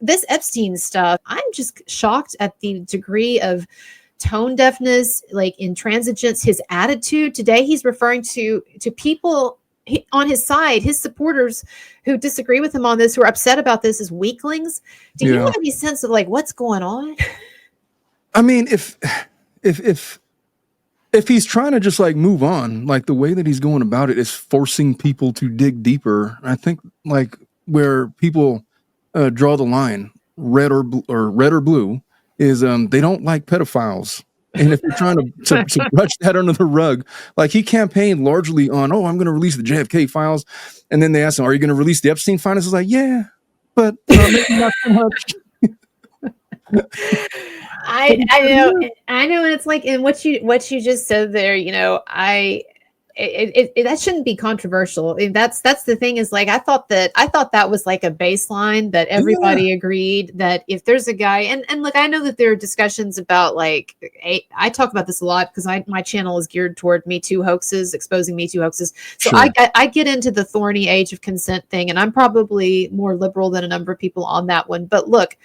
this Epstein stuff, I'm just shocked at the degree of tone deafness, like intransigence, his attitude. Today, he's referring to people on his side, his supporters who disagree with him on this, who are upset about this, as weaklings. Do you have any sense of like what's going on? I mean, if he's trying to just like move on, like the way that he's going about it is forcing people to dig deeper. I think like where people draw the line, red or blue, is they don't like pedophiles. And if you're trying to brush that under the rug, like he campaigned largely on, I'm going to release the JFK files. And then they asked him, are you going to release the Epstein files? He's like, yeah, but maybe not so much. I know. And it's like, and what you just said there, that shouldn't be controversial. I mean, that's the thing is like, I thought that was like a baseline that everybody agreed that if there's a guy, and look, I know that there are discussions about like, I talk about this a lot because my channel is geared toward Me Too hoaxes, exposing Me Too hoaxes. So sure. I get into the thorny age of consent thing, and I'm probably more liberal than a number of people on that one. But look,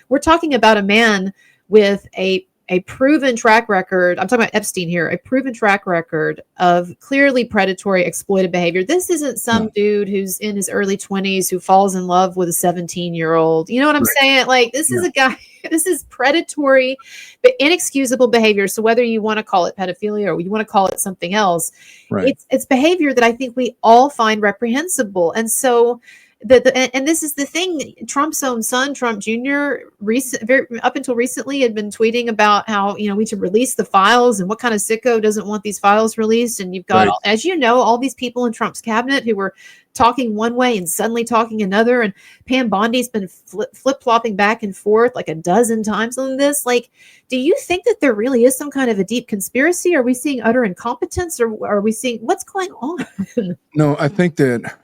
we're talking about a man with a proven track record. I'm talking about Epstein here, a proven track record of clearly predatory, exploitive behavior. This isn't some dude who's in his early 20s who falls in love with a 17-year-old. You know what I'm saying? Like, this is a guy, this is predatory, but inexcusable behavior. So whether you want to call it pedophilia or you want to call it something else, it's behavior that I think we all find reprehensible. And so and this is the thing, Trump's own son, Trump Jr., up until recently had been tweeting about how, we should release the files, and what kind of sicko doesn't want these files released. And you've got, as you know, all these people in Trump's cabinet who were talking one way and suddenly talking another. And Pam Bondi's been flip-flopping back and forth like a dozen times on this. Like, do you think that there really is some kind of a deep conspiracy? Are we seeing utter incompetence, or are we seeing what's going on? No, I think that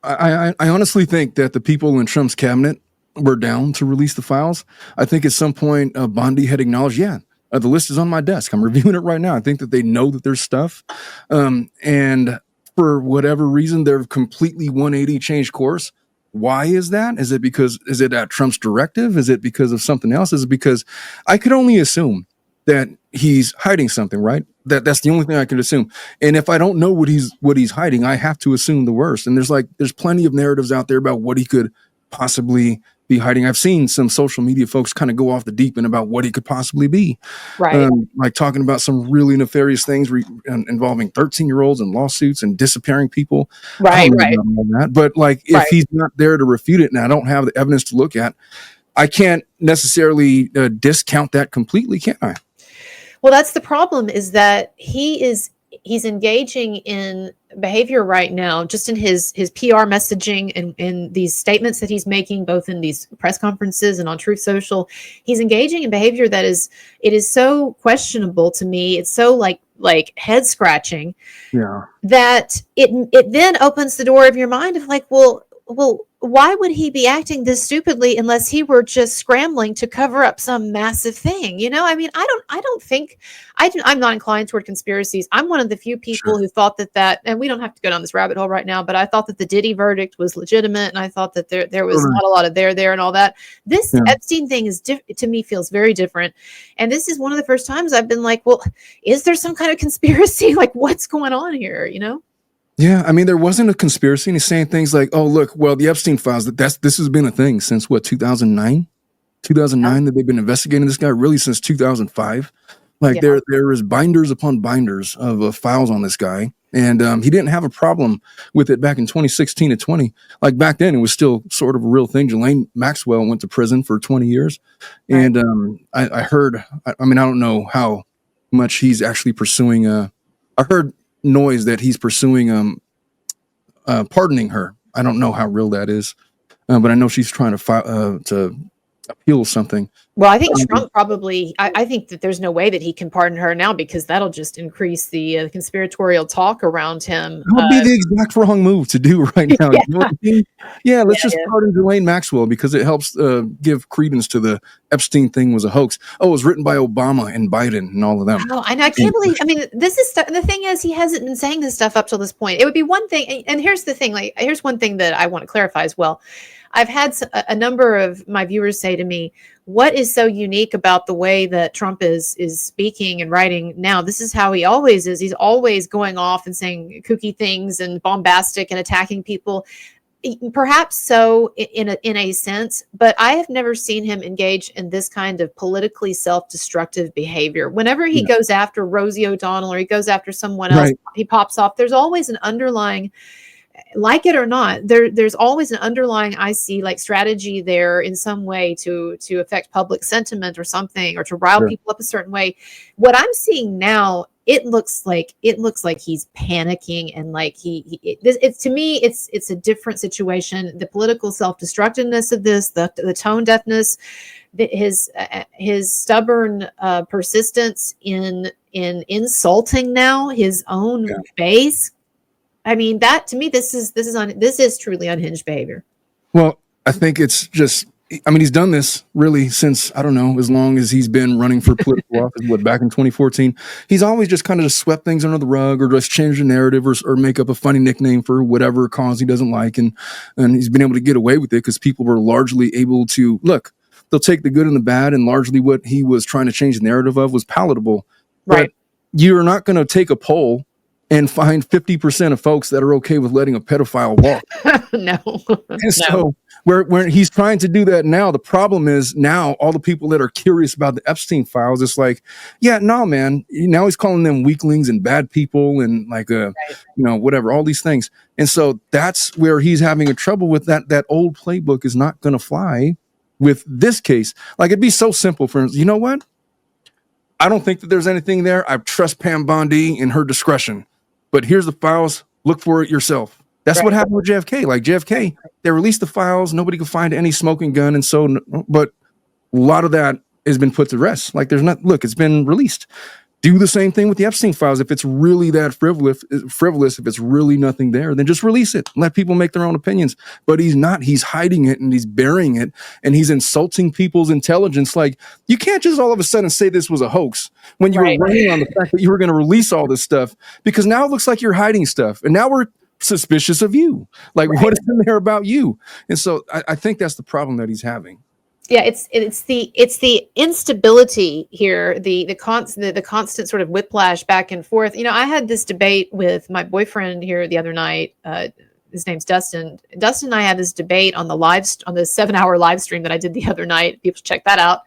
I honestly think that the people in Trump's cabinet were down to release the files. I think at some point Bondi had acknowledged, the list is on my desk. I'm reviewing it right now. I think that they know that there's stuff. And for whatever reason, they've completely 180 changed course. Why is that? Is it at Trump's directive? Is it because of something else? Is it because I could only assume that he's hiding something, right? That's the only thing I can assume. And if I don't know what he's hiding, I have to assume the worst. And there's plenty of narratives out there about what he could possibly be hiding. I've seen some social media folks kind of go off the deep end about what he could possibly be. Right. Like talking about some really nefarious things involving 13-year-olds and lawsuits and disappearing people. Right. But like, if he's not there to refute it and I don't have the evidence to look at, I can't necessarily discount that completely, can I? Well, that's the problem, is that he's engaging in behavior right now, just in his PR messaging and in these statements that he's making, both in these press conferences and on Truth Social. He's engaging in behavior that is so questionable to me. It's so like head scratching that it then opens the door of your mind of like, well, why would he be acting this stupidly unless he were just scrambling to cover up some massive thing? I mean, I'm not inclined toward conspiracies. I'm one of the few people who thought that, and we don't have to go down this rabbit hole right now, but I thought that the Diddy verdict was legitimate. And I thought that there was not a lot of there and all that. This Epstein thing to me feels very different. And this is one of the first times I've been like, well, is there some kind of conspiracy? Like, what's going on here? Yeah, I mean, there wasn't a conspiracy, and he's saying things like, "Oh, look, well, the Epstein files. This has been a thing since what 2009, that they've been investigating this guy really since 2005. Like there is binders upon binders of files on this guy, and he didn't have a problem with it back in 2016 to 20. Like back then, it was still sort of a real thing. Ghislaine Maxwell went to prison for 20 years, and I heard. I mean, I don't know how much he's actually pursuing. I heard noise that he's pursuing pardoning her. I don't know how real that is, but I know she's trying to appeal something. Well, I think Trump probably, I think that there's no way that he can pardon her now, because that'll just increase the conspiratorial talk around him. That would be the exact wrong move to do right now. You know what I mean? Let's just pardon Ghislaine Maxwell, because it helps give credence to the Epstein thing was a hoax. Oh, it was written by Obama and Biden and all of them. Oh, and I can't believe, I mean, this is the thing is, he hasn't been saying this stuff up till this point. It would be one thing. And here's the thing, here's one thing that I want to clarify as well. I've had a number of my viewers say to me, what is so unique about the way that Trump is speaking and writing now? This is how he always is. He's always going off and saying kooky things and bombastic and attacking people. Perhaps so in a sense, but I have never seen him engage in this kind of politically self-destructive behavior. Whenever he goes after Rosie O'Donnell or he goes after someone else, he pops off. There's always an underlying, like it or not, there's always an underlying, I see, like strategy there in some way to affect public sentiment or something, or to rile people up a certain way. What I'm seeing now, it looks like he's panicking, and like it's to me, it's a different situation. The political self-destructiveness of this, the tone deafness, his stubborn persistence in insulting now his own base. I mean, that to me, this is truly unhinged behavior. Well, I think it's just, I mean, he's done this really since, I don't know, as long as he's been running for political office, back in 2014. He's always just kind of just swept things under the rug, or just change the narrative, or make up a funny nickname for whatever cause he doesn't like. And he's been able to get away with it because people were largely able to, look, they'll take the good and the bad, and largely what he was trying to change the narrative of was palatable. Right. But you're not going to take a poll and find 50% of folks that are okay with letting a pedophile walk. No. And so where he's trying to do that now, the problem is now all the people that are curious about the Epstein files, it's like, yeah, no, man. Now he's calling them weaklings and bad people and like, whatever, all these things. And so that's where he's having a trouble with that. That old playbook is not going to fly with this case. Like, it'd be so simple for him. You know what? I don't think that there's anything there. I trust Pam Bondi in her discretion. But here's the files. Look for it yourself. That's what happened with JFK. Like JFK, they released the files. Nobody could find any smoking gun. And so, but a lot of that has been put to rest. Like it's been released. Do the same thing with the Epstein files. If it's really that frivolous, if it's really nothing there, then just release it. Let people make their own opinions. But he's not. He's hiding it, and he's burying it, and he's insulting people's intelligence. Like, you can't just all of a sudden say this was a hoax when you were running on the fact that you were going to release all this stuff, because now it looks like you're hiding stuff, and now we're suspicious of you. Like, what is in there about you? And so I think that's the problem that he's having. Yeah, it's the instability here, the constant sort of whiplash back and forth. You know, I had this debate with my boyfriend here the other night. His name's Dustin. Dustin and I had this debate on the 7-hour live stream that I did the other night. People should check that out.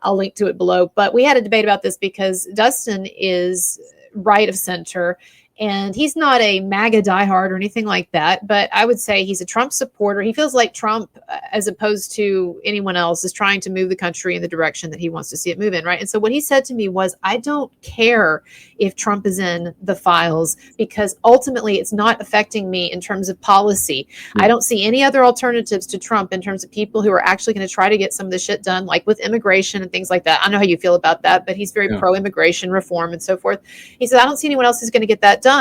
I'll link to it below. But we had a debate about this because Dustin is right of center. And he's not a MAGA diehard or anything like that, but I would say he's a Trump supporter. He feels like Trump, as opposed to anyone else, is trying to move the country in the direction that he wants to see it move in, right? And so what he said to me was, I don't care if Trump is in the files, because ultimately it's not affecting me in terms of policy. I don't see any other alternatives to Trump in terms of people who are actually going to try to get some of this shit done, like with immigration and things like that. I don't know how you feel about that, but he's very pro-immigration reform and so forth. He said, I don't see anyone else who's going to get that done.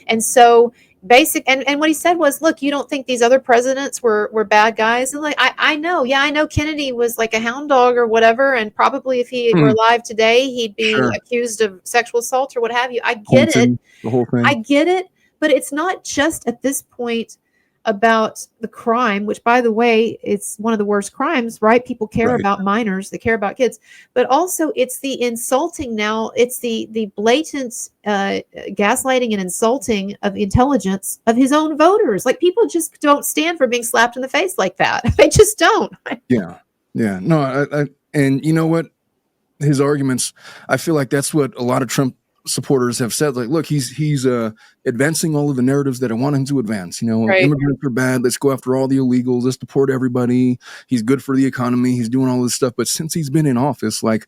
And so and what he said was, look, you don't think these other presidents were bad guys? And like, I know. Yeah, I know Kennedy was like a hound dog or whatever. And probably if he were alive today, he'd be accused of sexual assault or what have you. I get it. The whole thing. I get it. But it's not just at this point about the crime, which, by the way, it's one of the worst crimes, right? People care about minors, they care about kids, but also it's the insulting now. It's the blatant gaslighting and insulting of the intelligence of his own voters. Like, people just don't stand for being slapped in the face like that. They just don't. Yeah. No, and you know what? His arguments, I feel like that's what a lot of Trump supporters have said. Like, look, he's advancing all of the narratives that I want him to advance. You know, immigrants are bad. Let's go after all the illegals. Let's deport everybody. He's good for the economy. He's doing all this stuff. But since he's been in office, like,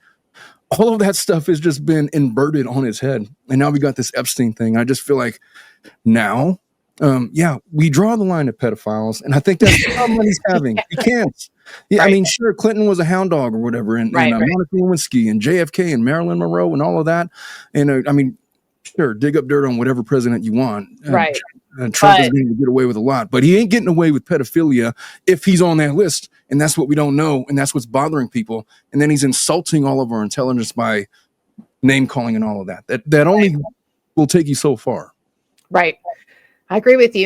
all of that stuff has just been inverted on his head. And now we got this Epstein thing. I just feel like now, we draw the line at pedophiles. And I think that's the problem he's having. He can't. Yeah, I mean, sure, Clinton was a hound dog or whatever, and Monica Lewinsky and JFK and Marilyn Monroe and all of that. And I mean, sure, dig up dirt on whatever president you want. And Trump is going to get away with a lot, but he ain't getting away with pedophilia if he's on that list. And that's what we don't know. And that's what's bothering people. And then he's insulting all of our intelligence by name calling and all of that. That only will take you so far. Right. I agree with you.